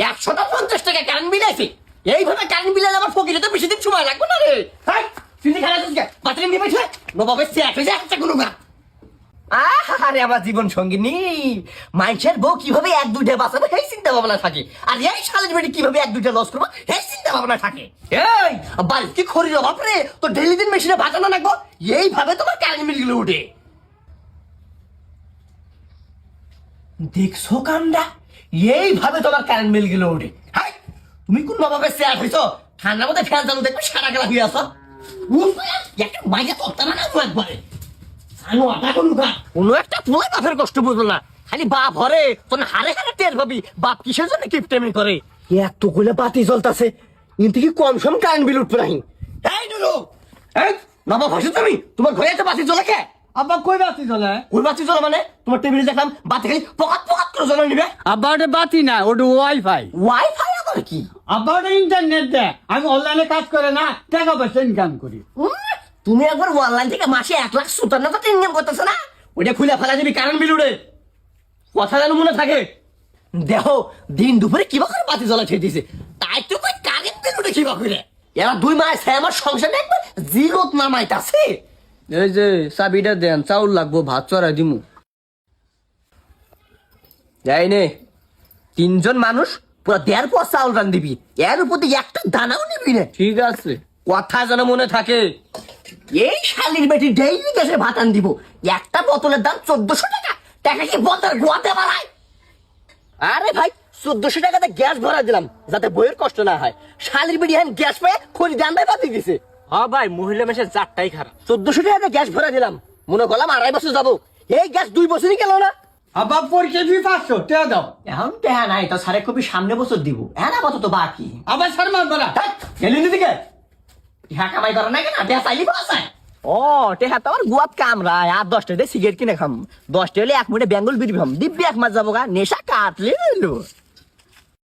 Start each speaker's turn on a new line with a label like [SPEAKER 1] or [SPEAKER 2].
[SPEAKER 1] 150 টাকা current bill আছে। এইভাবে কারেন্ট বিল আবার ফকিরে তো বেশি দিন সময় লাগবে না রে। হাই তুই খেলা করছিস বাথরুম নিয়ে বসে নবাবের চেয়ার হয়ে যায় একটা কোনো না। আরে আমার জীবন সঙ্গিনী, মানুষের বউ কিভাবে এক দুইটা বাঁচাবে সেই চিন্তা ভাবনা থাকে, আর এই শালের বেটি কিভাবে এক দুইটা লস করবো সেই চিন্তা ভাবনা থাকে। এই বালতি খড়ির অভাব রে, তো ডেইলি দিন মেশিনে ভাটানো রাখবো, এইভাবে তোমার কারেন্ট বিল গুলো উঠে। দেখছো কামটা, এইভাবে তোমার কারেন্ট বিল গুলো উঠে। হাই তুমি কোন নবাবের চেয়ার হয়েছো, ঠান্ডার মধ্যে ফ্যান চালু দেখবে সারা গেলা হয়ে আসো। একটা মাইজা তত্তা না একবারে কোনো একটা পুলাই বাপের কষ্ট বুঝলো না, খালি বাপ হরে তোর হারে হারে টের পাবি বাপ কিসের জন্য কিপটেমি করে। এত গুলো বাতি জ্বলতাছে, কিন্তু কি কম সম কারেন্ট বিল উঠবে নাহি। এই নুরু, এই নবাব হাসো তুমি, তোমার ঘরে একটা বাতি জ্বলে কে?
[SPEAKER 2] আব্বা কই বাতি জ্বলে?
[SPEAKER 1] ওই বাতি জ্বলে মানে তোমার টেবিলে দেখলাম বাতি খালি পকাত পকাত করে জ্বলে নিবে।
[SPEAKER 2] আব্বা ওটা বাতি না, ওটা ওয়াইফাই।
[SPEAKER 1] ওয়াইফাই আবার কি?
[SPEAKER 2] আব্বা ওটা ইন্টারনেট দেয়, আমি অনলাইনে কাজ করে না টাকা পয়সা ইনকাম করি।
[SPEAKER 1] তুমি একবার অনলাইন থেকে মাসে 1,57,000 ইনকাম করতেছো না, ওইটা খুলে ফেলা দিবি কারেন্ট বিল উঠে। কথা যেন মনে থাকে। দেখো দিন দুপুরে কিবা করে বাতি জ্বলা ছেড়ে দিছে, তাই তো কই কারেন্ট বিল উঠে কিবা করে। এরা 2 মাস আমার সংসারটা একবার জিরোত নামাইতাছে।
[SPEAKER 3] এই যে চাবিটা দেন, চাউল লাগবো, ভাত চড়াই দিমু।
[SPEAKER 1] যাই নে 3 জন মানুষ পুরো 1.5 পোয়া চাউল রান দিবি, এর উপর দিয়ে একটা দানাও নিবি না।
[SPEAKER 3] ঠিক আছে।
[SPEAKER 1] কথা যেন মনে থাকে। এই শালির বেটি ডেইলি গ্যাসে ভাত আন দিব, একটা বোতলের দাম 1400 টাকা, টাকা কি বোতল গোয়াতে বাড়ায়? আরে ভাই 1400 টাকাতে গ্যাস ভরা দিলাম যাতে বইয়ের কষ্ট না হয়। শালির বেটি এখন গ্যাস পেয়ে খড়ি দাম বাতি দিছে।
[SPEAKER 3] হ্যাঁ ভাই, মহিলা মেশের চারটাই খারাপ।
[SPEAKER 1] 1400 টাকাতে গ্যাস ভরা দিলাম, মনে করলাম 2.5 বছর যাবো, এই গ্যাস 2 বছরই গেল না।
[SPEAKER 2] আব্বা পরীক্ষা ফি 500 টাকা দাও।
[SPEAKER 1] এখন টেহা নাই তো, সারে কপি সামনে বছর দিব, হ্যাঁ না তো বাকি।
[SPEAKER 2] আবার সার মারবো না।
[SPEAKER 1] গেলি দিকে ইহা কামাই করা না কেন, টেহা চাইলি পাওয়া যায়। ও টেহা তো আমার গুয়াত কামরায়, আর 10 টাকা সিগারেট কিনে খাম, 10 টাকা হলে 1 মিনিটে বেঙ্গল বিড়ি খাম, দিব্যি 1 মাস যাবো গা, নেশা কাটলে হইলো।